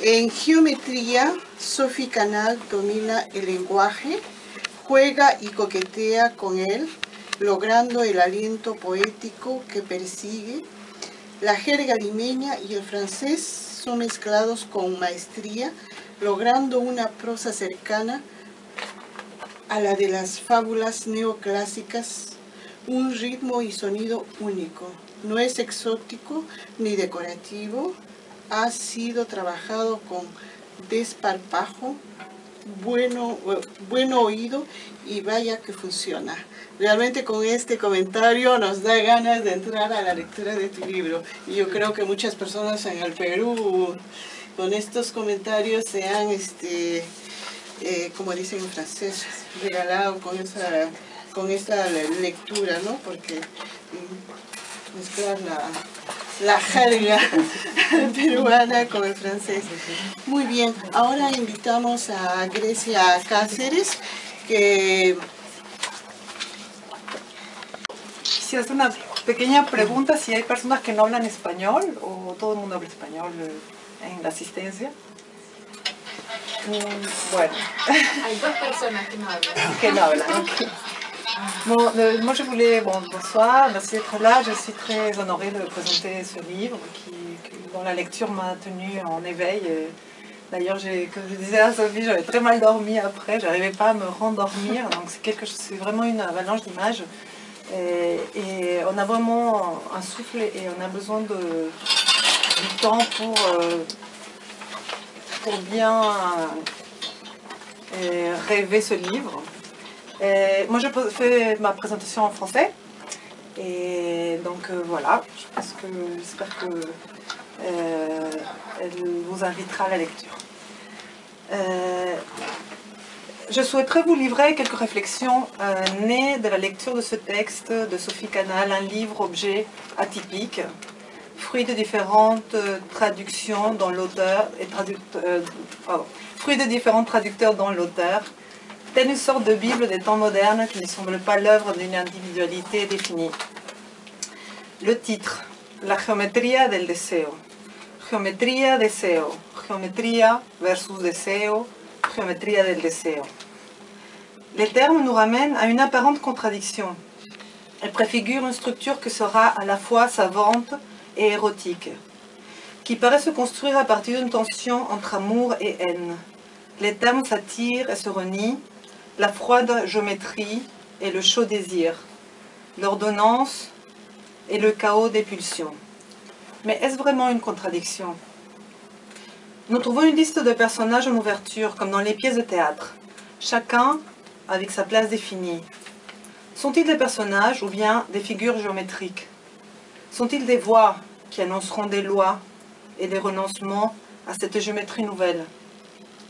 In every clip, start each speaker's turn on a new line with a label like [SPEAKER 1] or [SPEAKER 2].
[SPEAKER 1] En geometría, Sophie Canal domina el lenguaje, juega y coquetea con él, logrando el aliento poético que persigue. La jerga limeña y el francés son mezclados con maestría, logrando una prosa cercana a la de las fábulas neoclásicas, un ritmo y sonido único. No es exótico ni decorativo, ha sido trabajado con desparpajo, buen oído y vaya que funciona. Realmente con este comentario nos da ganas de entrar a la lectura de tu libro. Y yo creo que muchas personas en el Perú con estos comentarios se han, como dicen en francés, regalado con esta lectura, ¿no? Porque mezclar la jerga peruana con el francés. Muy bien, ahora invitamos a Grecia Cáceres, que...
[SPEAKER 2] Quisiera hacer una pequeña pregunta, si hay personas que no hablan español o todo el mundo habla español en la asistencia. Bueno.
[SPEAKER 3] Hay dos personas que no hablan.
[SPEAKER 2] Que no hablan, ok. Bon, moi je voulais, bonsoir, merci d'être là, je suis très honorée de présenter ce livre dont la lecture m'a tenue en éveil. D'ailleurs, comme je disais à Sophie, j'avais très mal dormi après, j'arrivais pas à me rendormir, donc c'est vraiment une avalanche d'images. Et on a vraiment un souffle et on a besoin du temps pour bien rêver ce livre. Moi, je fais ma présentation en français. Et donc, voilà, j'espère que elle vous invitera à la lecture. Je souhaiterais vous livrer quelques réflexions nées de la lecture de ce texte de Sophie Canal, un livre-objet atypique, fruit de différentes traductions dont l'auteur fruit de différents traducteurs dont l'auteur, telle une sorte de Bible des temps modernes qui ne semble pas l'œuvre d'une individualité définie. Le titre, La geometría del deseo. Geometría, deseo. Geometría versus deseo. Geometría del deseo. Les termes nous ramènent à une apparente contradiction. Elle préfigure une structure qui sera à la fois savante et érotique, qui paraît se construire à partir d'une tension entre amour et haine. Les termes s'attirent et se renient, la froide géométrie et le chaud désir, l'ordonnance et le chaos des pulsions. Mais est-ce vraiment une contradiction? Nous trouvons une liste de personnages en ouverture, comme dans les pièces de théâtre, chacun avec sa place définie. Sont-ils des personnages ou bien des figures géométriques? Sont-ils des voix qui annonceront des lois et des renoncements à cette géométrie nouvelle?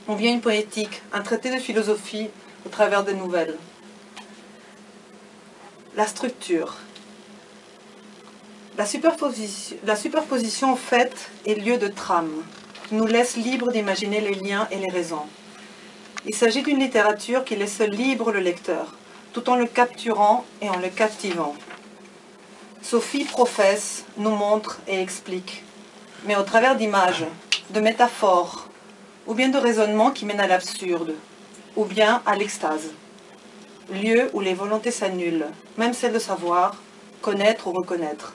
[SPEAKER 2] On vient une poétique, un traité de philosophie au travers des nouvelles. La structure. La superposition faite est lieu de trame, qui nous laisse libre d'imaginer les liens et les raisons. Il s'agit d'une littérature qui laisse libre le lecteur, tout en le capturant et en le captivant. Sophie professe, nous montre et explique, mais au travers d'images, de métaphores, ou bien de raisonnements qui mènent à l'absurde, ou bien à l'extase. Lieu où les volontés s'annulent, même celle de savoir, connaître ou reconnaître.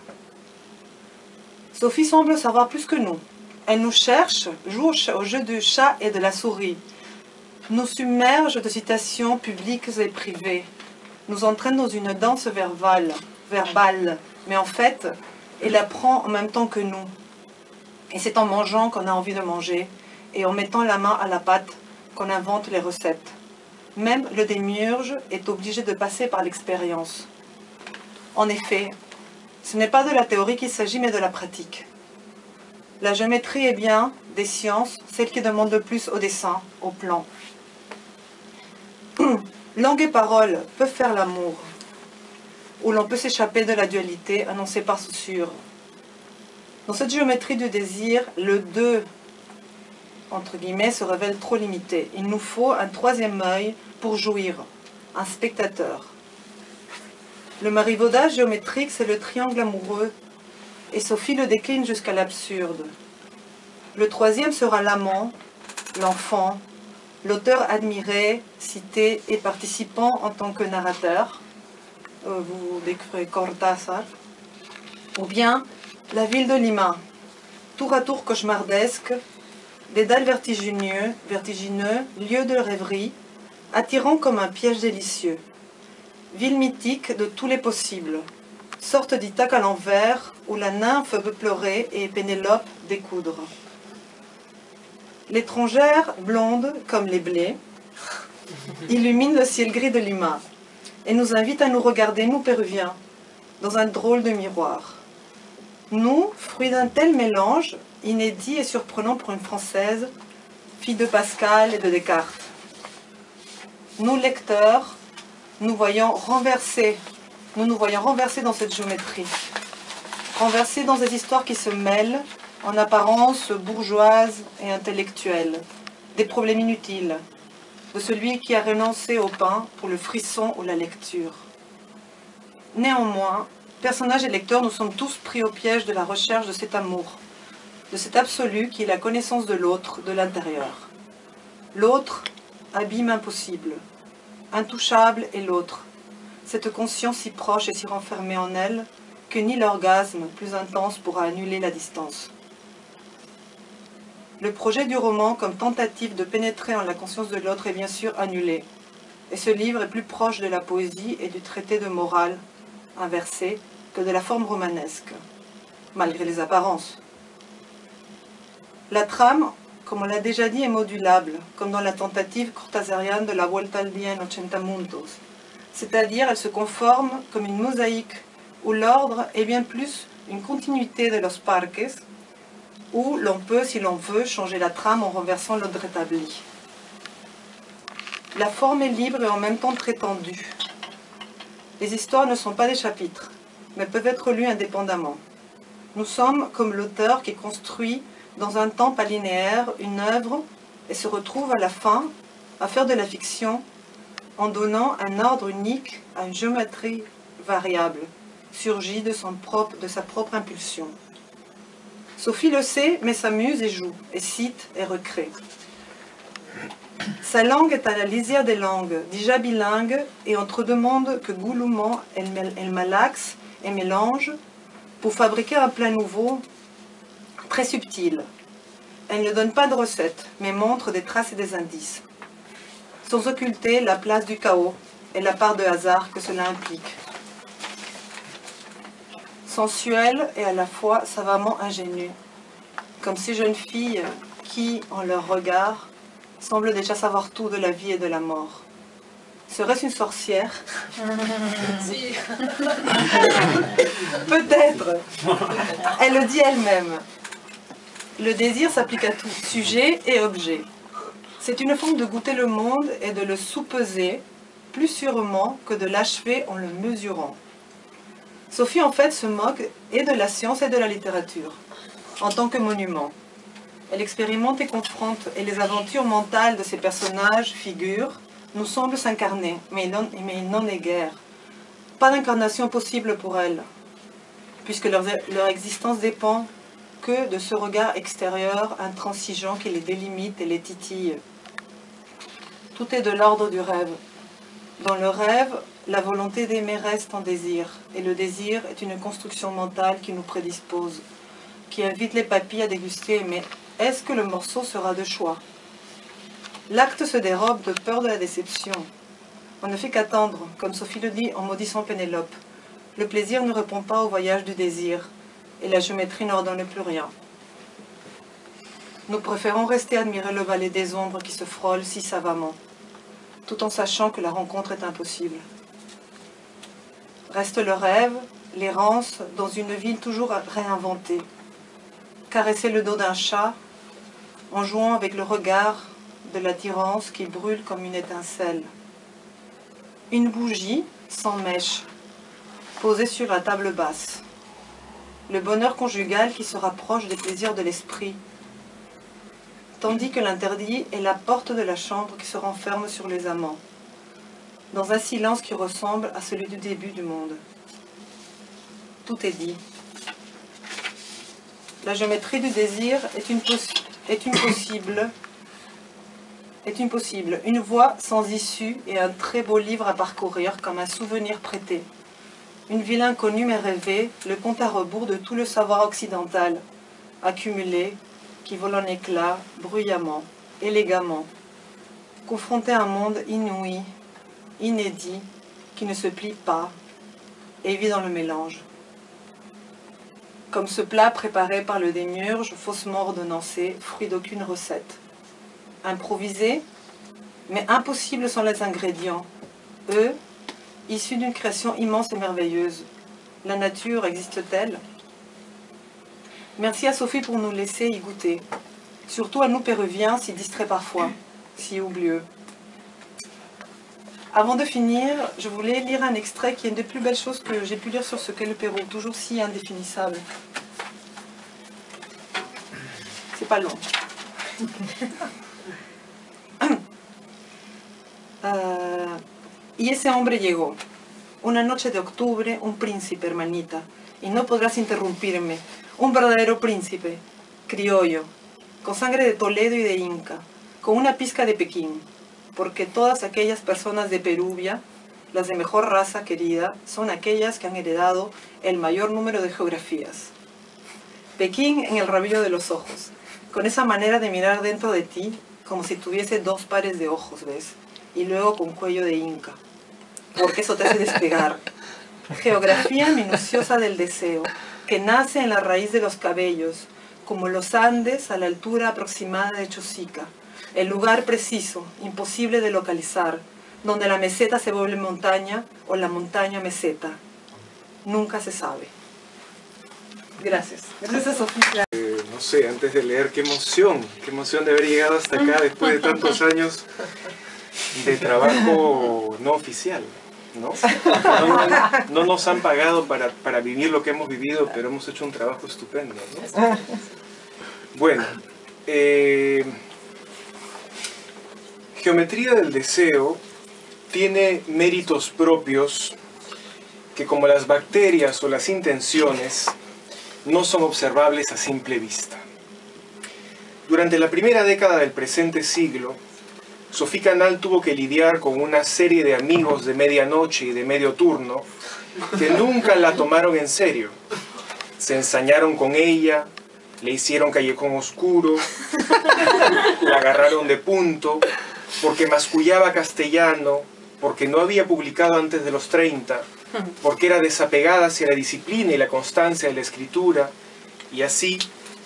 [SPEAKER 2] Sophie semble savoir plus que nous. Elle nous cherche, joue au jeu du chat et de la souris, nous submerge de citations publiques et privées, nous entraîne dans une danse verbale, mais en fait, elle apprend en même temps que nous. Et c'est en mangeant qu'on a envie de manger, et en mettant la main à la pâte qu'on invente les recettes. Même le démiurge est obligé de passer par l'expérience. En effet, ce n'est pas de la théorie qu'il s'agit, mais de la pratique. La géométrie est bien, des sciences, celle qui demande le plus au dessin, au plan. Langue et parole peuvent faire l'amour, où l'on peut s'échapper de la dualité annoncée par Saussure. Dans cette géométrie du désir, le « deux » entre guillemets se révèle trop limité. Il nous faut un troisième œil pour jouir, un spectateur. Le marivaudage géométrique, c'est le triangle amoureux, et Sophie le décline jusqu'à l'absurde. Le troisième sera l'amant, l'enfant, l'auteur admiré, cité et participant en tant que narrateur. Vous découvrez Cortázar. Ou bien la ville de Lima, tour à tour cauchemardesque, dédale vertigineux, lieu de rêverie, attirant comme un piège délicieux. Ville mythique de tous les possibles, sorte d'Ithaque à l'envers où la nymphe veut pleurer et Pénélope découdre. L'étrangère, blonde comme les blés, illumine le ciel gris de Lima et nous invite à nous regarder, nous Péruviens, dans un drôle de miroir. Nous, fruits d'un tel mélange, inédit et surprenant pour une Française, fille de Pascal et de Descartes. Nous, lecteurs, nous nous voyons renversés dans cette géométrie, renversés dans des histoires qui se mêlent, en apparence bourgeoises et intellectuelles, des problèmes inutiles, de celui qui a renoncé au pain pour le frisson ou la lecture. Néanmoins, personnages et lecteurs, nous sommes tous pris au piège de la recherche de cet amour, de cet absolu qui est la connaissance de l'autre, de l'intérieur. L'autre, abîme impossible, intouchable est l'autre, cette conscience si proche et si renfermée en elle que ni l'orgasme plus intense pourra annuler la distance. Le projet du roman comme tentative de pénétrer en la conscience de l'autre est bien sûr annulé, et ce livre est plus proche de la poésie et du traité de morale inversé que de la forme romanesque, malgré les apparences. La trame, comme on l'a déjà dit, est modulable, comme dans la tentative cortázarienne de la Vuelta al Día en 80 Mundos, c'est-à-dire elle se conforme comme une mosaïque où l'ordre est bien plus une continuité de los parques, où l'on peut, si l'on veut, changer la trame en renversant l'ordre établi. La forme est libre et en même temps très tendue. Les histoires ne sont pas des chapitres, mais peuvent être lues indépendamment. Nous sommes comme l'auteur qui construit dans un temps pas linéaire une œuvre et se retrouve à la fin à faire de la fiction en donnant un ordre unique à une géométrie variable, surgie de sa propre impulsion. Sophie le sait, mais s'amuse et joue, et cite et recrée. Sa langue est à la lisière des langues, déjà bilingue, et entre deux mondes que goulûment elle malaxe et mélange pour fabriquer un plat nouveau, très subtil. Elle ne donne pas de recette, mais montre des traces et des indices, sans occulter la place du chaos et la part de hasard que cela implique. Sensuelle et à la fois savamment ingénue, comme ces jeunes filles qui, en leur regard, semblent déjà savoir tout de la vie et de la mort. Serait-ce une sorcière? Peut-être. Elle le dit elle-même. Le désir s'applique à tout, sujet et objet. C'est une forme de goûter le monde et de le sous-peser, plus sûrement que de l'achever en le mesurant. Sophie, en fait, se moque et de la science et de la littérature, en tant que monument. Elle expérimente et confronte, et les aventures mentales de ces personnages, figures, nous semblent s'incarner, mais il n'en est guère. Pas d'incarnation possible pour elle, puisque leur existence dépend que de ce regard extérieur intransigeant qui les délimite et les titille. Tout est de l'ordre du rêve. Dans le rêve, la volonté d'aimer reste en désir, et le désir est une construction mentale qui nous prédispose, qui invite les papilles à déguster, mais est-ce que le morceau sera de choix? L'acte se dérobe de peur de la déception. On ne fait qu'attendre, comme Sophie le dit en maudissant Pénélope. Le plaisir ne répond pas au voyage du désir, et la géométrie n'ordonne plus rien. Nous préférons rester admirer le ballet des ombres qui se frôle si savamment, tout en sachant que la rencontre est impossible. Reste le rêve, l'errance dans une ville toujours réinventée. Caresser le dos d'un chat en jouant avec le regard de l'attirance qui brûle comme une étincelle. Une bougie sans mèche, posée sur la table basse. Le bonheur conjugal qui se rapproche des plaisirs de l'esprit, tandis que l'interdit est la porte de la chambre qui se renferme sur les amants, dans un silence qui ressemble à celui du début du monde. Tout est dit. La géométrie du désir est une est impossible. Une voie sans issue et un très beau livre à parcourir comme un souvenir prêté. Une ville inconnue mais rêvée, le compte à rebours de tout le savoir occidental, accumulé, qui vole en éclats, bruyamment, élégamment, confronté à un monde inouï, inédit, qui ne se plie pas et vit dans le mélange. Comme ce plat préparé par le démiurge, faussement ordonnancé, fruit d'aucune recette. Improvisé, mais impossible sans les ingrédients, eux, issus d'une création immense et merveilleuse. La nature existe-t-elle? Merci à Sophie pour nous laisser y goûter. Surtout à nous Péruviens, si distraits parfois, si oublieux. Avant de finir, je voulais lire un extrait qui est une des plus belles choses que j'ai pu lire sur ce qu'est le Pérou, toujours si indéfinissable. C'est pas long. Y ese hombre llegó. Una noche de octubre, un príncipe, hermanita, y no podrás interrumpirme. Un verdadero príncipe, criollo, con sangre de Toledo y de Inca, con una pizca de Pekín, porque todas aquellas personas de Peruvia, las de mejor raza querida, son aquellas que han heredado el mayor número de geografías. Pekín en el rabillo de los ojos, con esa manera de mirar dentro de ti, como si tuviese dos pares de ojos, ¿ves? Y luego con cuello de Inca, porque eso te hace despegar. Geografía minuciosa del deseo, que nace en la raíz de los cabellos, como los Andes a la altura aproximada de Chosica, el lugar preciso, imposible de localizar, donde la meseta se vuelve montaña o la montaña meseta. Nunca se sabe. Gracias. Gracias, Sofía.
[SPEAKER 4] No sé, antes de leer, qué emoción de haber llegado hasta acá después de tantos años de trabajo no oficial, ¿no? No nos han pagado para vivir lo que hemos vivido, pero hemos hecho un trabajo estupendo, ¿no? Bueno, Geometría del Deseo tiene méritos propios que, como las bacterias o las intenciones, no son observables a simple vista. Durante la primera década del presente siglo, Sophie Canal tuvo que lidiar con una serie de amigos de medianoche y de medio turno que nunca la tomaron en serio. Se ensañaron con ella, le hicieron callejón oscuro, la agarraron de punto, porque mascullaba castellano, porque no había publicado antes de los 30, porque era desapegada hacia la disciplina y la constancia de la escritura, y así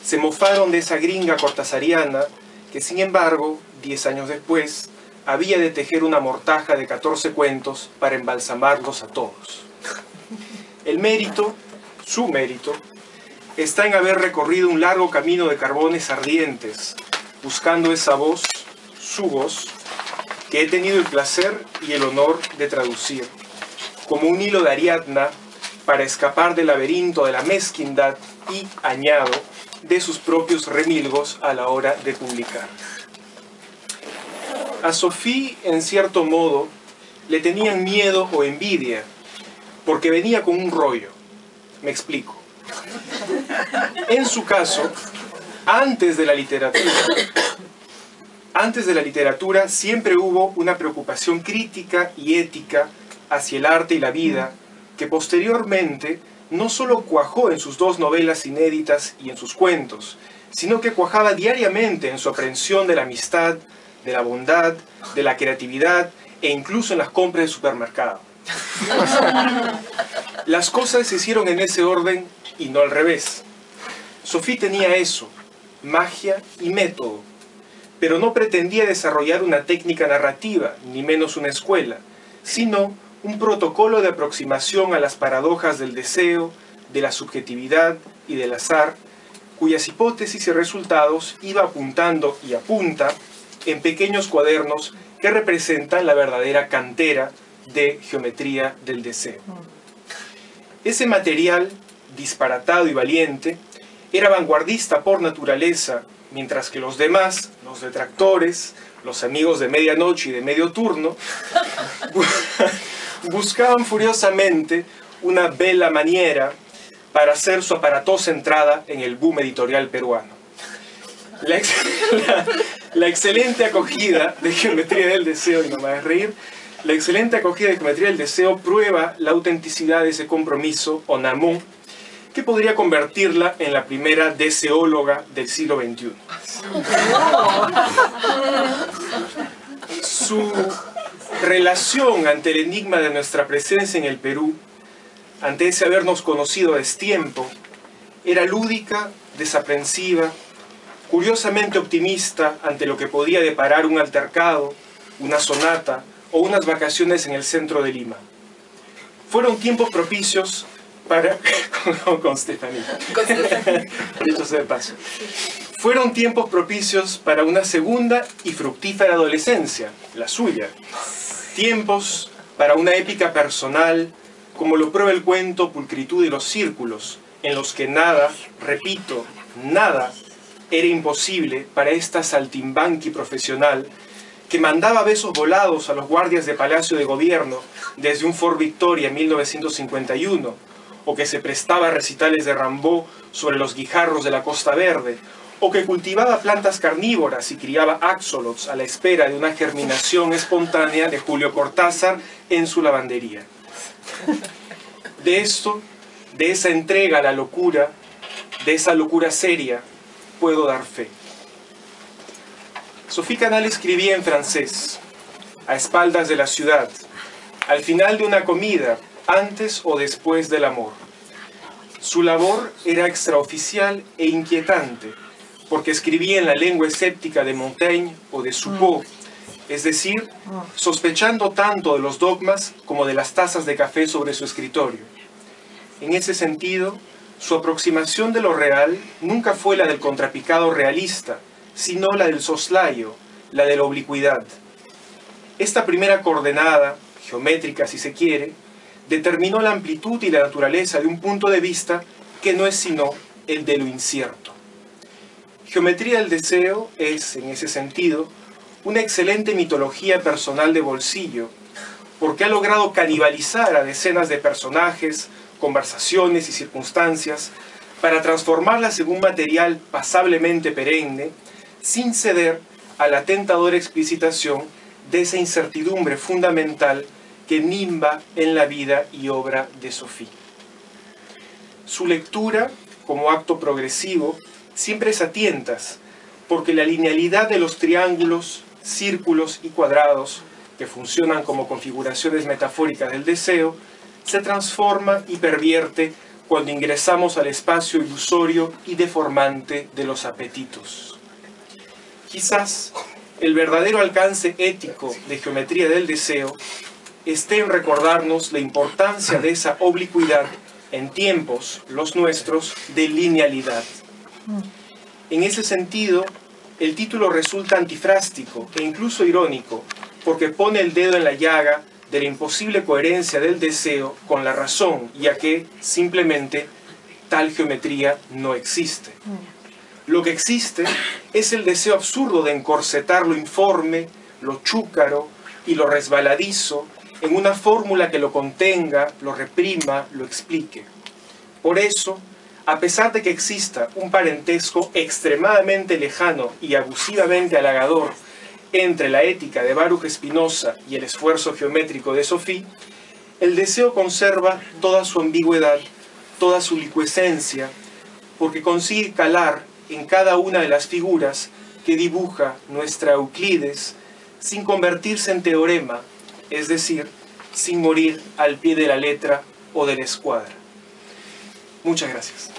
[SPEAKER 4] se mofaron de esa gringa cortasariana que, sin embargo, 10 años después, había de tejer una mortaja de 14 cuentos para embalsamarlos a todos. El mérito, su mérito, está en haber recorrido un largo camino de carbones ardientes, buscando esa voz, su voz, que he tenido el placer y el honor de traducir, como un hilo de Ariadna para escapar del laberinto de la mezquindad y, añado, de sus propios remilgos a la hora de publicar. A Sophie, en cierto modo, le tenían miedo o envidia, porque venía con un rollo. Me explico. En su caso, antes de la literatura siempre hubo una preocupación crítica y ética hacia el arte y la vida, que posteriormente no solo cuajó en sus 2 novelas inéditas y en sus cuentos, sino que cuajaba diariamente en su aprehensión de la amistad, de la bondad, de la creatividad e incluso en las compras de supermercado. Las cosas se hicieron en ese orden y no al revés. Sophie tenía eso, magia y método, pero no pretendía desarrollar una técnica narrativa, ni menos una escuela, sino un protocolo de aproximación a las paradojas del deseo, de la subjetividad y del azar, cuyas hipótesis y resultados iba apuntando y apunta en pequeños cuadernos que representan la verdadera cantera de Geometría del Deseo. Ese material, disparatado y valiente, era vanguardista por naturaleza, mientras que los demás, los detractores, los amigos de medianoche y de medio turno, buscaban furiosamente una bella maniera para hacer su aparatosa entrada en el boom editorial peruano. La excelente acogida de Geometría del Deseo, y no me hagas reír, la excelente acogida de Geometría del Deseo prueba la autenticidad de ese compromiso, en amont, que podría convertirla en la primera deseóloga del siglo XXI. Su relación ante el enigma de nuestra presencia en el Perú, ante ese habernos conocido a destiempo, era lúdica, desaprensiva, curiosamente optimista ante lo que podía deparar un altercado, una sonata o unas vacaciones en el centro de Lima. Fueron tiempos propicios para... con Stephanie. Dicho sea de paso. Fueron tiempos propicios para una segunda y fructífera adolescencia, la suya. Tiempos para una épica personal, como lo prueba el cuento Pulcritud y los círculos, en los que nada, repito, nada, era imposible para esta saltimbanqui profesional que mandaba besos volados a los guardias de Palacio de Gobierno desde un Fort Victoria en 1951, o que se prestaba a recitales de Rimbaud sobre los guijarros de la Costa Verde, o que cultivaba plantas carnívoras y criaba axolots a la espera de una germinación espontánea de Julio Cortázar en su lavandería. De esto, de esa entrega a la locura, de esa locura seria, puedo dar fe. Sophie Canal escribía en francés, a espaldas de la ciudad, al final de una comida, antes o después del amor. Su labor era extraoficial e inquietante, porque escribía en la lengua escéptica de Montaigne o de Soupeau, es decir, sospechando tanto de los dogmas como de las tazas de café sobre su escritorio. En ese sentido, su aproximación de lo real nunca fue la del contrapicado realista, sino la del soslayo, la de la oblicuidad. Esta primera coordenada, geométrica si se quiere, determinó la amplitud y la naturaleza de un punto de vista que no es sino el de lo incierto. Geometría del Deseo es, en ese sentido, una excelente mitología personal de bolsillo, porque ha logrado canibalizar a decenas de personajes, conversaciones y circunstancias para transformarlas en un material pasablemente perenne, sin ceder a la tentadora explicitación de esa incertidumbre fundamental que nimba en la vida y obra de Sophie. Su lectura, como acto progresivo, siempre es a tientas, porque la linealidad de los triángulos, círculos y cuadrados, que funcionan como configuraciones metafóricas del deseo, se transforma y pervierte cuando ingresamos al espacio ilusorio y deformante de los apetitos. Quizás el verdadero alcance ético de Geometría del Deseo esté en recordarnos la importancia de esa oblicuidad en tiempos, los nuestros, de linealidad. En ese sentido, el título resulta antifrástico e incluso irónico, porque pone el dedo en la llaga de la imposible coherencia del deseo con la razón, ya que, simplemente, tal geometría no existe. Lo que existe es el deseo absurdo de encorsetar lo informe, lo chúcaro y lo resbaladizo en una fórmula que lo contenga, lo reprima, lo explique. Por eso, a pesar de que exista un parentesco extremadamente lejano y abusivamente halagador entre la ética de Baruch Spinoza y el esfuerzo geométrico de Sophie, el deseo conserva toda su ambigüedad, toda su liquescencia, porque consigue calar en cada una de las figuras que dibuja nuestra Euclides sin convertirse en teorema, es decir, sin morir al pie de la letra o de la escuadra. Muchas gracias.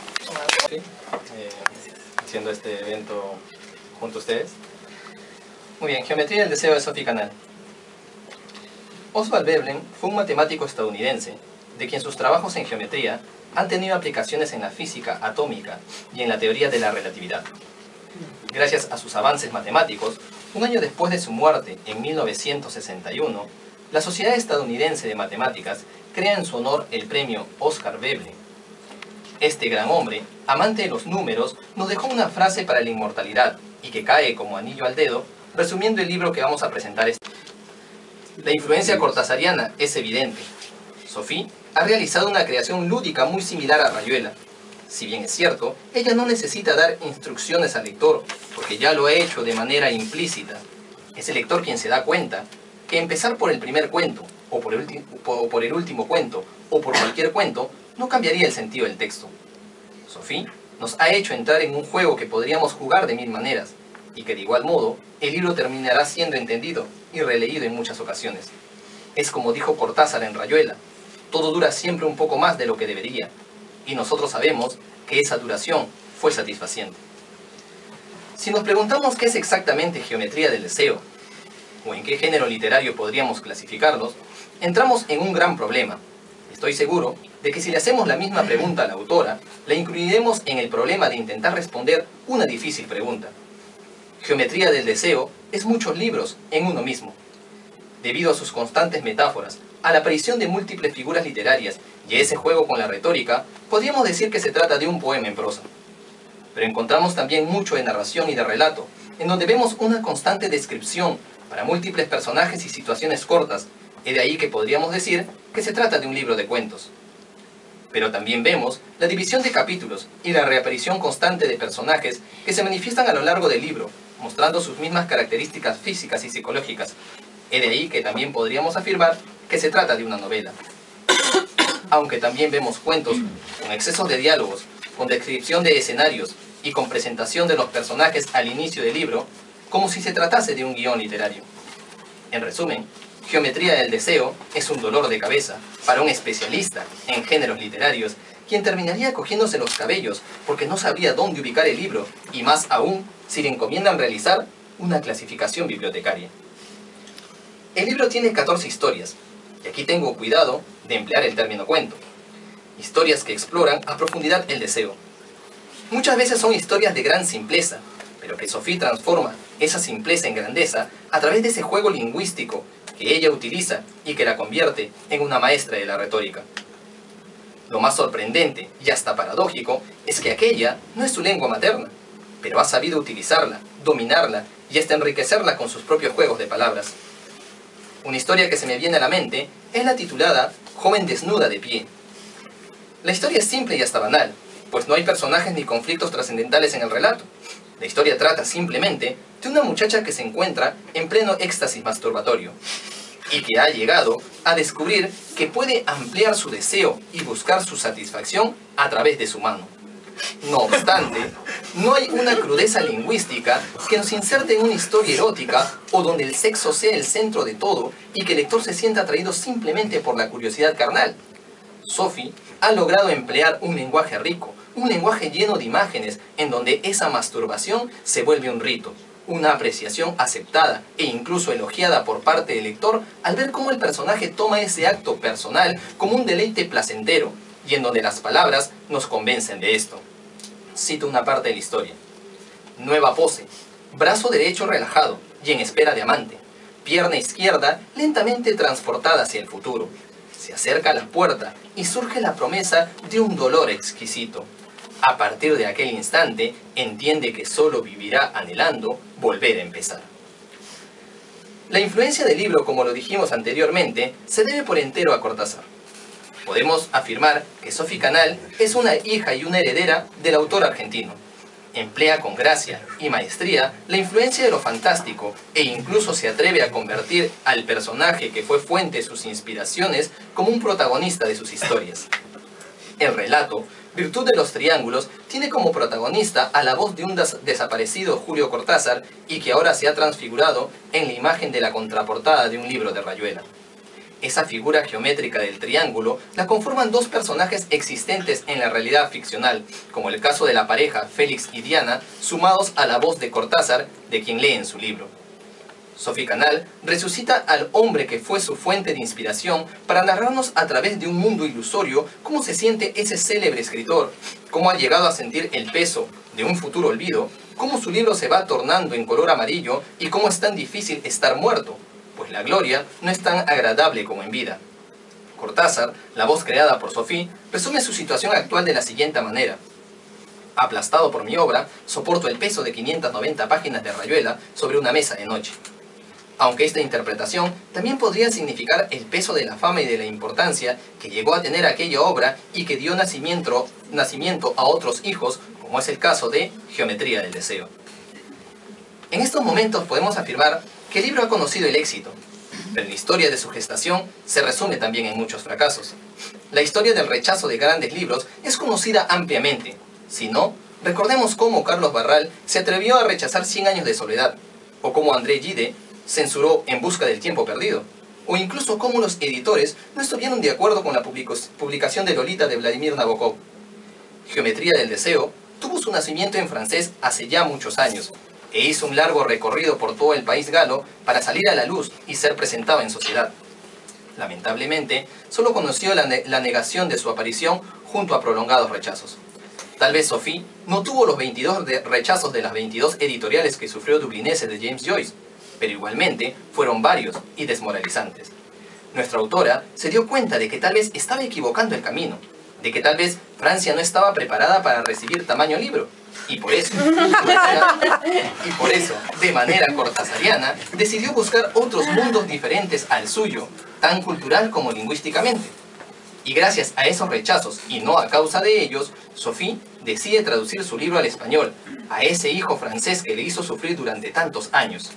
[SPEAKER 5] Haciendo este evento junto a ustedes. Muy bien, Geometría del Deseo de Sophie Canal. Oswald Veblen fue un matemático estadounidense, de quien sus trabajos en geometría han tenido aplicaciones en la física atómica y en la teoría de la relatividad. Gracias a sus avances matemáticos, un año después de su muerte, en 1961, la Sociedad Estadounidense de Matemáticas crea en su honor el premio Oscar Veblen. Este gran hombre, amante de los números, nos dejó una frase para la inmortalidad y que cae como anillo al dedo, resumiendo el libro que vamos a presentar. La influencia cortasariana es evidente. Sophie ha realizado una creación lúdica muy similar a Rayuela. Si bien es cierto, ella no necesita dar instrucciones al lector, porque ya lo ha hecho de manera implícita. Es el lector quien se da cuenta que empezar por el primer cuento, o por el último cuento, o por cualquier cuento, no cambiaría el sentido del texto. Sophie nos ha hecho entrar en un juego que podríamos jugar de mil maneras, y que de igual modo, el libro terminará siendo entendido y releído en muchas ocasiones. Es como dijo Cortázar en Rayuela, todo dura siempre un poco más de lo que debería, y nosotros sabemos que esa duración fue satisfaciente. Si nos preguntamos qué es exactamente geometría del deseo, o en qué género literario podríamos clasificarlos, entramos en un gran problema. Estoy seguro de que si le hacemos la misma pregunta a la autora, la incluiremos en el problema de intentar responder una difícil pregunta. Geometría del deseo es muchos libros en uno mismo. Debido a sus constantes metáforas, a la aparición de múltiples figuras literarias y a ese juego con la retórica, podríamos decir que se trata de un poema en prosa. Pero encontramos también mucho de narración y de relato, en donde vemos una constante descripción para múltiples personajes y situaciones cortas, y de ahí que podríamos decir que se trata de un libro de cuentos. Pero también vemos la división de capítulos y la reaparición constante de personajes que se manifiestan a lo largo del libro, mostrando sus mismas características físicas y psicológicas. Es de ahí que también podríamos afirmar que se trata de una novela. Aunque también vemos cuentos con excesos de diálogos, con descripción de escenarios y con presentación de los personajes al inicio del libro, como si se tratase de un guión literario. En resumen, Geometría del deseo es un dolor de cabeza para un especialista en géneros literarios, quien terminaría cogiéndose los cabellos porque no sabría dónde ubicar el libro, y más aún si le encomiendan realizar una clasificación bibliotecaria. El libro tiene 14 historias, y aquí tengo cuidado de emplear el término cuento. Historias que exploran a profundidad el deseo. Muchas veces son historias de gran simpleza, pero que Sophie transforma esa simpleza en grandeza a través de ese juego lingüístico que ella utiliza y que la convierte en una maestra de la retórica. Lo más sorprendente y hasta paradójico es que aquella no es su lengua materna, pero ha sabido utilizarla, dominarla y hasta enriquecerla con sus propios juegos de palabras. Una historia que se me viene a la mente es la titulada Joven desnuda de pie. La historia es simple y hasta banal, pues no hay personajes ni conflictos trascendentales en el relato. La historia trata simplemente de una muchacha que se encuentra en pleno éxtasis masturbatorio y que ha llegado a descubrir que puede ampliar su deseo y buscar su satisfacción a través de su mano. No obstante, no hay una crudeza lingüística que nos inserte en una historia erótica o donde el sexo sea el centro de todo y que el lector se sienta atraído simplemente por la curiosidad carnal. Sophie ha logrado emplear un lenguaje rico, un lenguaje lleno de imágenes en donde esa masturbación se vuelve un rito, una apreciación aceptada e incluso elogiada por parte del lector al ver cómo el personaje toma ese acto personal como un deleite placentero y en donde las palabras nos convencen de esto. Cito una parte de la historia. Nueva pose, brazo derecho relajado y en espera de amante, pierna izquierda lentamente transportada hacia el futuro. Se acerca a la puerta y surge la promesa de un dolor exquisito. A partir de aquel instante, entiende que solo vivirá anhelando volver a empezar. La influencia del libro, como lo dijimos anteriormente, se debe por entero a Cortázar. Podemos afirmar que Sophie Canal es una hija y una heredera del autor argentino. Emplea con gracia y maestría la influencia de lo fantástico e incluso se atreve a convertir al personaje que fue fuente de sus inspiraciones como un protagonista de sus historias. El relato, Virtud de los Triángulos, tiene como protagonista a la voz de un desaparecido Julio Cortázar y que ahora se ha transfigurado en la imagen de la contraportada de un libro de Rayuela. Esa figura geométrica del triángulo la conforman dos personajes existentes en la realidad ficcional, como el caso de la pareja Félix y Diana, sumados a la voz de Cortázar, de quien lee en su libro. Sophie Canal resucita al hombre que fue su fuente de inspiración para narrarnos a través de un mundo ilusorio cómo se siente ese célebre escritor, cómo ha llegado a sentir el peso de un futuro olvido, cómo su libro se va tornando en color amarillo y cómo es tan difícil estar muerto, pues la gloria no es tan agradable como en vida. Cortázar, la voz creada por Sophie, resume su situación actual de la siguiente manera. Aplastado por mi obra, soporto el peso de 590 páginas de Rayuela sobre una mesa de noche. aunque esta interpretación también podría significar el peso de la fama y de la importancia que llegó a tener aquella obra y que dio nacimiento a otros hijos, como es el caso de Geometría del Deseo. En estos momentos podemos afirmar que el libro ha conocido el éxito, pero la historia de su gestación se resume también en muchos fracasos. La historia del rechazo de grandes libros es conocida ampliamente. Si no, recordemos cómo Carlos Barral se atrevió a rechazar 100 años de soledad, o cómo André Gide censuró En busca del tiempo perdido, o incluso cómo los editores no estuvieron de acuerdo con la publicación de Lolita de Vladimir Nabokov. Geometría del Deseo tuvo su nacimiento en francés hace ya muchos años, e hizo un largo recorrido por todo el país galo para salir a la luz y ser presentado en sociedad. Lamentablemente, solo conoció la negación de su aparición junto a prolongados rechazos. Tal vez Sophie no tuvo los 22 rechazos de las 22 editoriales que sufrió Dublinese de James Joyce, pero igualmente fueron varios y desmoralizantes. Nuestra autora se dio cuenta de que tal vez estaba equivocando el camino, de que tal vez Francia no estaba preparada para recibir tamaño libro, y por eso, de manera cortasariana, decidió buscar otros mundos diferentes al suyo, tan cultural como lingüísticamente. Y gracias a esos rechazos, y no a causa de ellos, Sophie decide traducir su libro al español, a ese hijo francés que le hizo sufrir durante tantos años.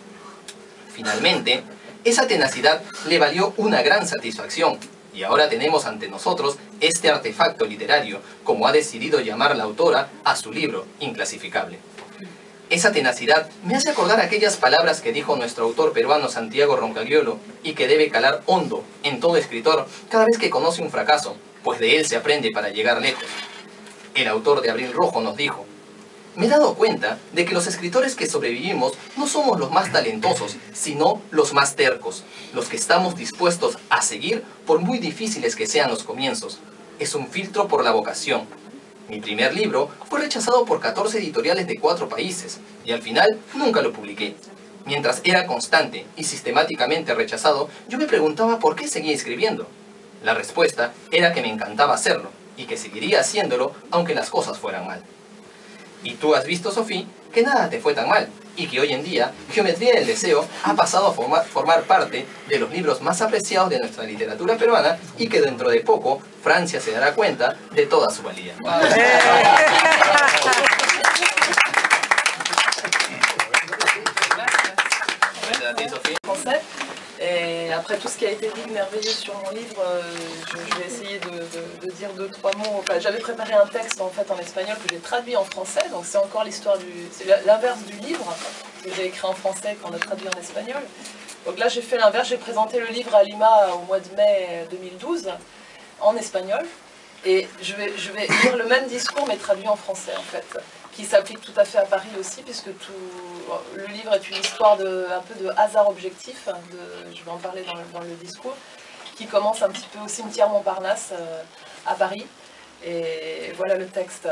[SPEAKER 5] Finalmente, esa tenacidad le valió una gran satisfacción, y ahora tenemos ante nosotros este artefacto literario, como ha decidido llamar la autora a su libro inclasificable. Esa tenacidad me hace acordar aquellas palabras que dijo nuestro autor peruano Santiago Roncagliolo y que debe calar hondo en todo escritor cada vez que conoce un fracaso, pues de él se aprende para llegar lejos. El autor de Abril Rojo nos dijo: me he dado cuenta de que los escritores que sobrevivimos no somos los más talentosos, sino los más tercos, los que estamos dispuestos a seguir por muy difíciles que sean los comienzos. Es un filtro por la vocación. Mi primer libro fue rechazado por 14 editoriales de 4 países, y al final nunca lo publiqué. Mientras era constante y sistemáticamente rechazado, yo me preguntaba por qué seguía escribiendo. La respuesta era que me encantaba hacerlo, y que seguiría haciéndolo aunque las cosas fueran mal. Y tú has visto, Sophie, que nada te fue tan mal, y que hoy en día Geometría del Deseo ha pasado a formar parte de los libros más apreciados de nuestra literatura peruana, y que dentro de poco Francia se dará cuenta de toda su valía.
[SPEAKER 6] Et après tout ce qui a été dit merveilleux sur mon livre, je vais essayer de dire 2-3 mots. Enfin, j'avais préparé un texte en fait en espagnol que j'ai traduit en français, donc c'est encore l'histoire c'est l'inverse du livre que j'ai écrit en français qu'on a traduit en espagnol. Donc là j'ai fait l'inverse, j'ai présenté le livre à Lima au mois de mai 2012 en espagnol, et je vais lire le même discours mais traduit en français en fait, qui s'applique tout à fait à Paris aussi, puisque le livre est une histoire un peu de hasard objectif, je vais en parler dans le discours, qui commence un petit peu au cimetière Montparnasse à Paris. Et voilà le texte.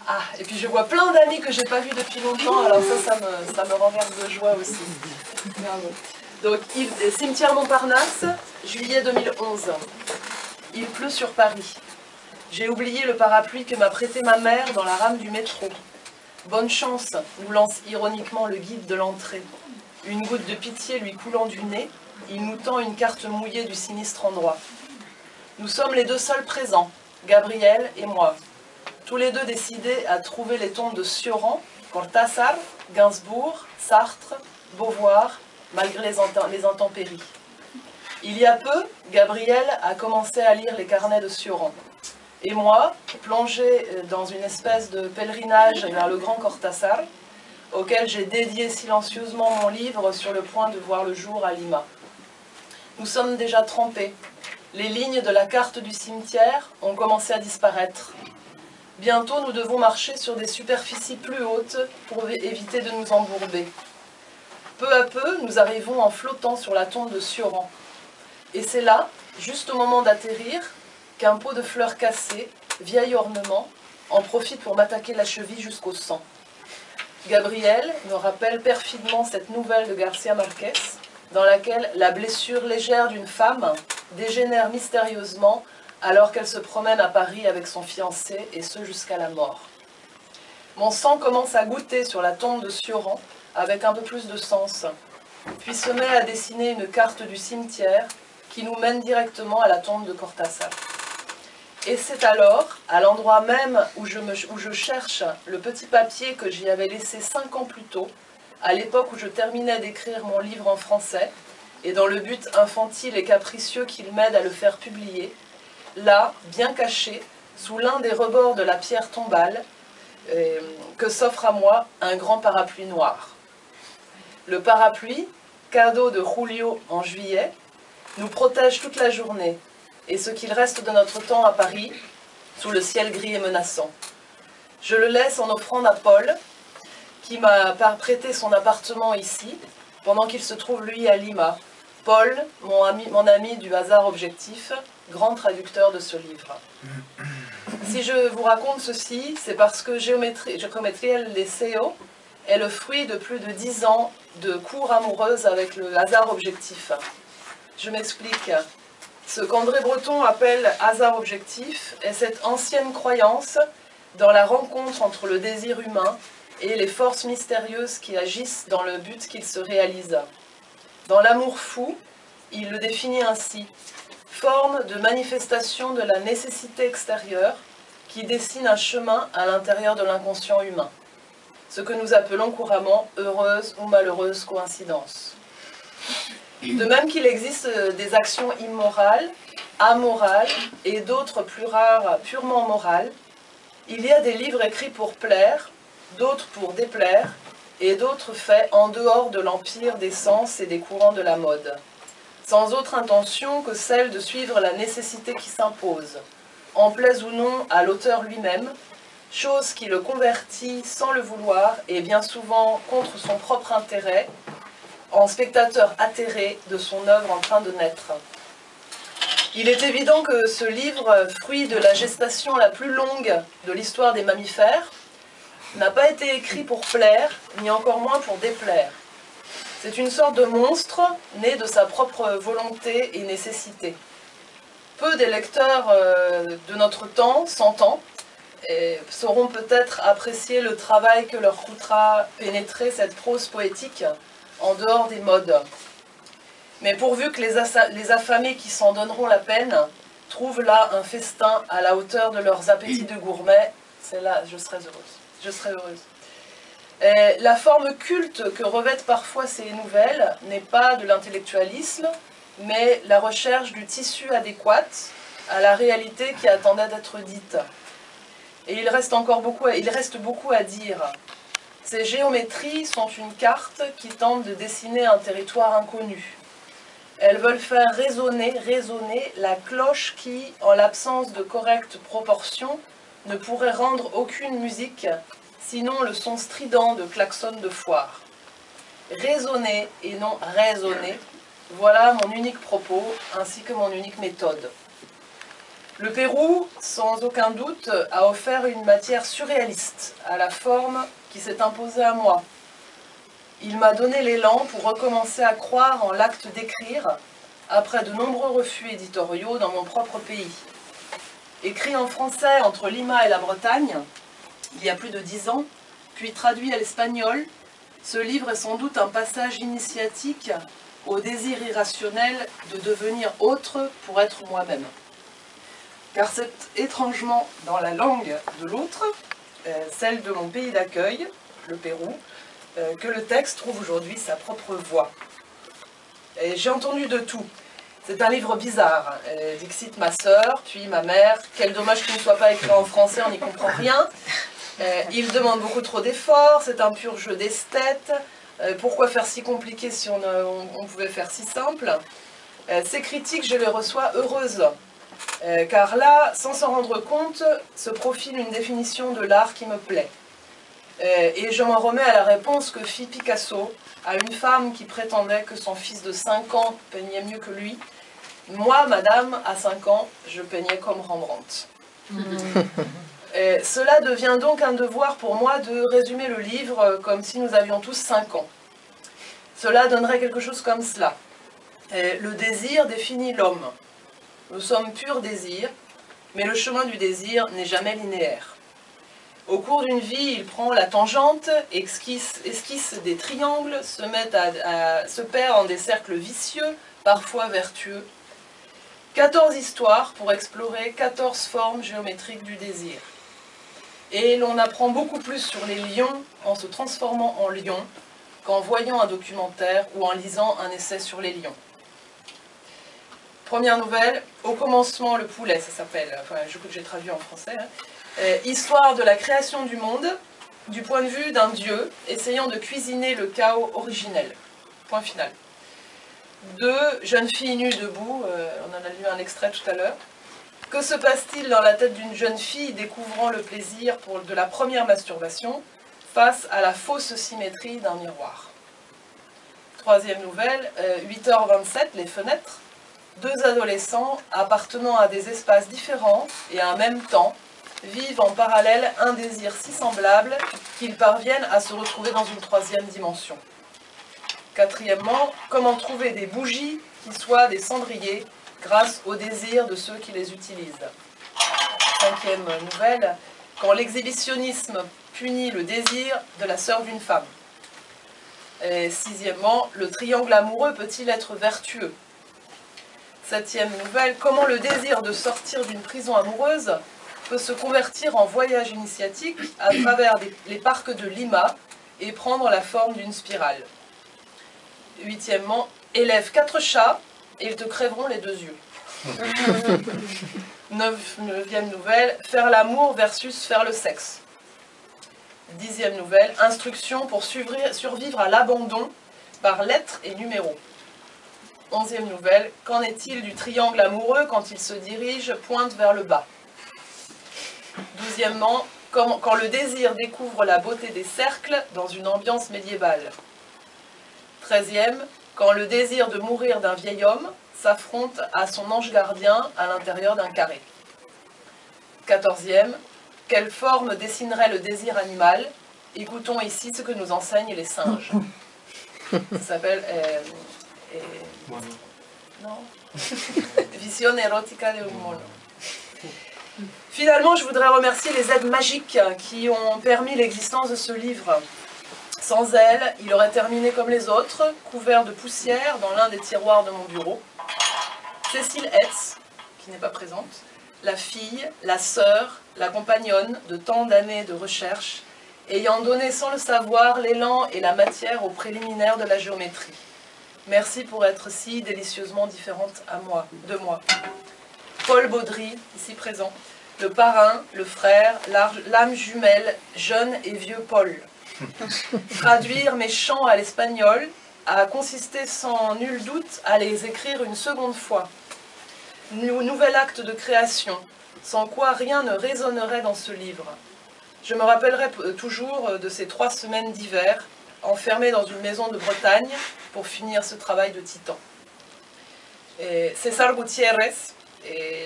[SPEAKER 6] Ah, et puis je vois plein d'amis que j'ai pas vus depuis longtemps, alors ça me renverse de joie aussi. Bravo. Donc, cimetière Montparnasse, juillet 2011. Il pleut sur Paris. J'ai oublié le parapluie que m'a prêté ma mère dans la rame du métro. Bonne chance, nous lance ironiquement le guide de l'entrée. Une goutte de pitié lui coulant du nez, il nous tend une carte mouillée du sinistre endroit. Nous sommes les deux seuls présents, Gabriel et moi. Tous les deux décidés à trouver les tombes de Cioran, Cortázar, Gainsbourg, Sartre, Beauvoir, malgré les intempéries. Il y a peu, Gabriel a commencé à lire les carnets de Cioran. Et moi, plongé dans une espèce de pèlerinage vers le grand Cortázar, auquel j'ai dédié silencieusement mon livre sur le point de voir le jour à Lima. Nous sommes déjà trempés. Les lignes de la carte du cimetière ont commencé à disparaître. Bientôt, nous devons marcher sur des superficies plus hautes pour éviter de nous embourber. Peu à peu, nous arrivons en flottant sur la tombe de Cioran. Et c'est là, juste au moment d'atterrir, qu'un pot de fleurs cassées, vieil ornement, en profite pour m'attaquer la cheville jusqu'au sang. Gabriel me rappelle perfidement cette nouvelle de Garcia Marquez, dans laquelle la blessure légère d'une femme dégénère mystérieusement alors qu'elle se promène à Paris avec son fiancé, et ce jusqu'à la mort. Mon sang commence à goutter sur la tombe de Cioran avec un peu plus de sens. puis se met à dessiner une carte du cimetière qui nous mène directement à la tombe de Cortázar. Et c'est alors, à l'endroit même où je cherche le petit papier que j'y avais laissé 5 ans plus tôt, à l'époque où je terminais d'écrire mon livre en français, et dans le but infantile et capricieux qu'il m'aide à le faire publier, là, bien caché, sous l'un des rebords de la pierre tombale, que s'offre à moi un grand parapluie noir. Le parapluie, cadeau de Julio en juillet, nous protège toute la journée, et ce qu'il reste de notre temps à Paris, sous le ciel gris et menaçant. Je le laisse en offrande à Paul, qui m'a prêté son appartement ici, pendant qu'il se trouve lui à Lima. Paul, mon ami du hasard objectif, grand traducteur de ce livre. Si je vous raconte ceci, c'est parce que Geometría el Deseo est le fruit de plus de 10 ans de cours amoureuses avec le hasard objectif. Je m'explique. Ce qu'André Breton appelle hasard objectif est cette ancienne croyance dans la rencontre entre le désir humain et les forces mystérieuses qui agissent dans le but qu'il se réalise. Dans l'amour fou, il le définit ainsi, forme de manifestation de la nécessité extérieure qui dessine un chemin à l'intérieur de l'inconscient humain, ce que nous appelons couramment heureuse ou malheureuse coïncidence. De même qu'il existe des actions immorales, amorales et d'autres plus rares, purement morales, il y a des livres écrits pour plaire, d'autres pour déplaire, et d'autres faits en dehors de l'empire des sens et des courants de la mode, sans autre intention que celle de suivre la nécessité qui s'impose, en plaise ou non à l'auteur lui-même, chose qui le convertit sans le vouloir et bien souvent contre son propre intérêt, en spectateur atterré de son œuvre en train de naître. Il est évident que ce livre, fruit de la gestation la plus longue de l'histoire des mammifères, n'a pas été écrit pour plaire, ni encore moins pour déplaire. C'est une sorte de monstre né de sa propre volonté et nécessité. Peu des lecteurs de notre temps, 100 ans, sauront peut-être apprécier le travail que leur coûtera pénétrer cette prose poétique en dehors des modes. Mais pourvu que les affamés qui s'en donneront la peine trouvent là un festin à la hauteur de leurs appétits de gourmet, c'est là, je serai heureuse. Je serai heureuse. La forme culte que revêtent parfois ces nouvelles n'est pas de l'intellectualisme, mais la recherche du tissu adéquat à la réalité qui attendait d'être dite. Et il reste beaucoup à dire. Ces géométries sont une carte qui tente de dessiner un territoire inconnu. Elles veulent faire résonner la cloche qui, en l'absence de correcte proportion, ne pourrait rendre aucune musique, sinon le son strident de klaxon de foire. Raisonner et non raisonner, voilà mon unique propos, ainsi que mon unique méthode. Le Pérou, sans aucun doute, a offert une matière surréaliste à la forme qui s'est imposée à moi. Il m'a donné l'élan pour recommencer à croire en l'acte d'écrire, après de nombreux refus éditoriaux dans mon propre pays. Écrit en français entre Lima et la Bretagne, il y a plus de 10 ans, puis traduit à l'espagnol, ce livre est sans doute un passage initiatique au désir irrationnel de devenir autre pour être moi-même. Car c'est étrangement dans la langue de l'autre, celle de mon pays d'accueil, le Pérou, que le texte trouve aujourd'hui sa propre voix. Et j'ai entendu de tout. C'est un livre bizarre. Dixit ma sœur, puis ma mère. Quel dommage qu'il ne soit pas écrit en français, on n'y comprend rien. Il demande beaucoup trop d'efforts, c'est un pur jeu d'esthète. Pourquoi faire si compliqué si on pouvait faire si simple? Ces critiques, je les reçois heureuses. Car là, sans s'en rendre compte, se profile une définition de l'art qui me plaît. Et je m'en remets à la réponse que fit Picasso à une femme qui prétendait que son fils de 5 ans peignait mieux que lui. Moi, madame, à 5 ans, je peignais comme Rembrandt. Cela devient donc un devoir pour moi de résumer le livre comme si nous avions tous 5 ans. Cela donnerait quelque chose comme cela. Le désir définit l'homme. Nous sommes pur désir, mais le chemin du désir n'est jamais linéaire. Au cours d'une vie, il prend la tangente, esquisse des triangles, se perd en des cercles vicieux, parfois vertueux. 14 histoires pour explorer 14 formes géométriques du désir. Et l'on apprend beaucoup plus sur les lions en se transformant en lion qu'en voyant un documentaire ou en lisant un essai sur les lions. Première nouvelle, Au commencement le poulet, ça s'appelle, enfin j'ai traduit en français. Histoire de la création du monde, du point de vue d'un dieu, essayant de cuisiner le chaos originel. Point final. 2 jeunes filles nues debout, on en a lu un extrait tout à l'heure. Que se passe-t-il dans la tête d'une jeune fille découvrant le plaisir de la première masturbation face à la fausse symétrie d'un miroir? Troisième nouvelle, 8h27, les fenêtres. 2 adolescents appartenant à des espaces différents et à un même temps vivent en parallèle un désir si semblable qu'ils parviennent à se retrouver dans une 3e dimension. Quatrièmement, comment trouver des bougies qui soient des cendriers grâce au désir de ceux qui les utilisent. 5e nouvelle, quand l'exhibitionnisme punit le désir de la sœur d'une femme. Et 6e, le triangle amoureux peut-il être vertueux? 7e nouvelle, comment le désir de sortir d'une prison amoureuse peut se convertir en voyage initiatique à travers les parcs de Lima et prendre la forme d'une spirale. 8e, élève 4 chats et ils te crèveront les 2 yeux. 9e nouvelle, faire l'amour versus faire le sexe. 10e nouvelle, instruction pour survivre à l'abandon par lettres et numéros. 11e nouvelle, qu'en est-il du triangle amoureux quand il se dirige pointe vers le bas? 12e, quand le désir découvre la beauté des cercles dans une ambiance médiévale. 13e, quand le désir de mourir d'un vieil homme s'affronte à son ange gardien à l'intérieur d'un carré. 14e, quelle forme dessinerait le désir animal? Écoutons ici ce que nous enseignent les singes. Ça s'appelle... non. Vision erotica de un mono. Finalement, je voudrais remercier les aides magiques qui ont permis l'existence de ce livre. Sans elles, il aurait terminé comme les autres, couvert de poussière dans l'un des tiroirs de mon bureau. Cécile Hetz, qui n'est pas présente, la fille, la sœur, la compagnonne de tant d'années de recherche, ayant donné sans le savoir l'élan et la matière aux préliminaires de la géométrie. Merci pour être si délicieusement différente de moi. Paul Baudry, ici présent, le parrain, le frère, l'âme jumelle, jeune et vieux Paul. Traduire mes chants à l'espagnol a consisté sans nul doute à les écrire une seconde fois. Nouvel acte de création, sans quoi rien ne résonnerait dans ce livre. Je me rappellerai toujours de ces 3 semaines d'hiver, enfermé dans une maison de Bretagne pour finir ce travail de titan. César Gutiérrez,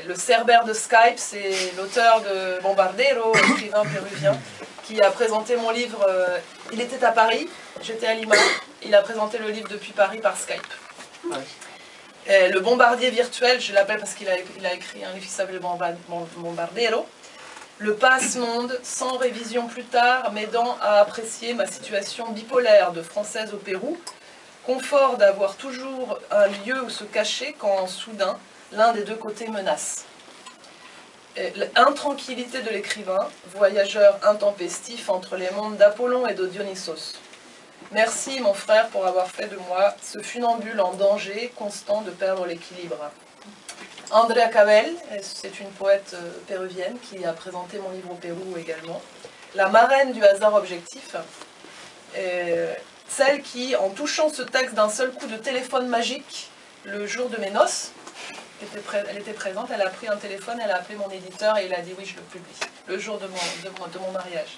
[SPEAKER 6] le cerbère de Skype, c'est l'auteur de Bombardero, écrivain péruvien, qui a présenté mon livre. Il était à Paris, j'étais à Lima, il a présenté le livre depuis Paris par Skype. Ouais. Le bombardier virtuel, je l'appelle parce qu'il a écrit un livre qui s'appelle Bombardero. Le passe-monde, sans révision plus tard, m'aidant à apprécier ma situation bipolaire de française au Pérou, confort d'avoir toujours un lieu où se cacher quand soudain l'un des 2 côtés menace. L'intranquillité de l'écrivain, voyageur intempestif entre les mondes d'Apollon et de Dionysos. Merci mon frère pour avoir fait de moi ce funambule en danger constant de perdre l'équilibre. Andrea Cabell, c'est une poète péruvienne qui a présenté mon livre au Pérou également. La marraine du hasard objectif, celle qui, en touchant ce texte d'un seul coup de téléphone magique, le jour de mes noces, elle était présente, elle a pris un téléphone, elle a appelé mon éditeur et il a dit oui, je le publie, le jour de mon mariage.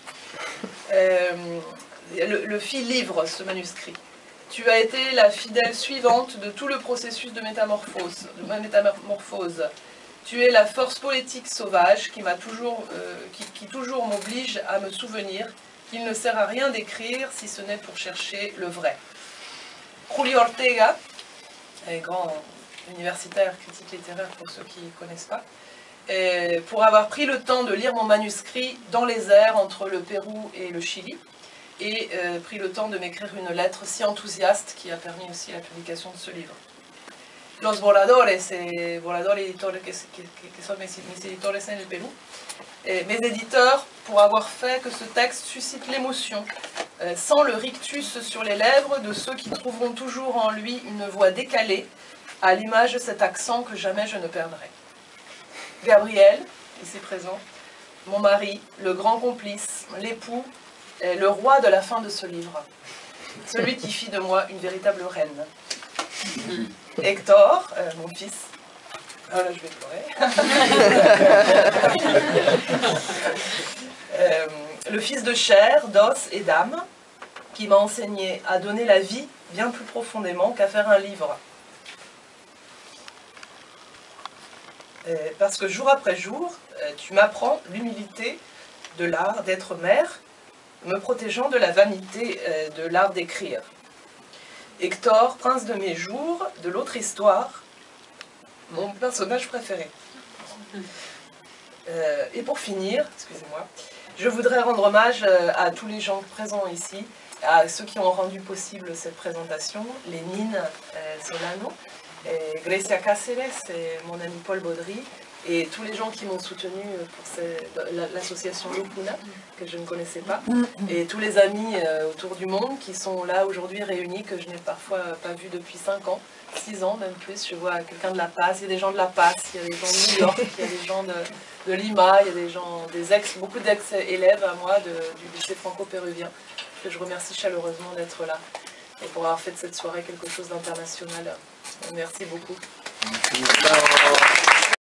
[SPEAKER 6] Le fil livre ce manuscrit. Tu as été la fidèle suivante de tout le processus de métamorphose. Tu es la force poétique sauvage qui toujours m'oblige à me souvenir qu'il ne sert à rien d'écrire si ce n'est pour chercher le vrai. Julio Ortega, grand universitaire, critique littéraire pour ceux qui ne connaissent pas, pour avoir pris le temps de lire mon manuscrit dans les airs entre le Pérou et le Chili, et pris le temps de m'écrire une lettre si enthousiaste qui a permis aussi la publication de ce livre. Los voladores, voladores editores, que sont mes éditeurs en el Pérou, mes éditeurs, pour avoir fait que ce texte suscite l'émotion, sans le rictus sur les lèvres de ceux qui trouveront toujours en lui une voix décalée, à l'image de cet accent que jamais je ne perdrai. Gabriel, ici présent, mon mari, le grand complice, l'époux, le roi de la fin de ce livre, celui qui fit de moi une véritable reine. Hector, mon fils, ah là je vais pleurer, le fils de chair, d'os et d'âme, qui m'a enseigné à donner la vie bien plus profondément qu'à faire un livre. Parce que jour après jour, tu m'apprends l'humilité de l'art d'être mère, me protégeant de la vanité de l'art d'écrire. Hector, prince de mes jours, de l'autre histoire, mon personnage préféré. Et pour finir, excusez-moi, je voudrais rendre hommage à tous les gens présents ici, à ceux qui ont rendu possible cette présentation, Lénine Solano, Grecia Cáceres, et mon ami Paul Baudry, et tous les gens qui m'ont soutenu pour l'association Lupuna, que je ne connaissais pas, et tous les amis autour du monde qui sont là aujourd'hui réunis, que je n'ai parfois pas vus depuis 5 ans, 6 ans même plus. Je vois quelqu'un de La Paz, il y a des gens de La Paz, il y a des gens de New York, il y a des gens de Lima, il y a des gens, beaucoup d'ex-élèves à moi du lycée franco-péruvien, que je remercie chaleureusement d'être là, et pour avoir fait de cette soirée quelque chose d'international. Merci beaucoup.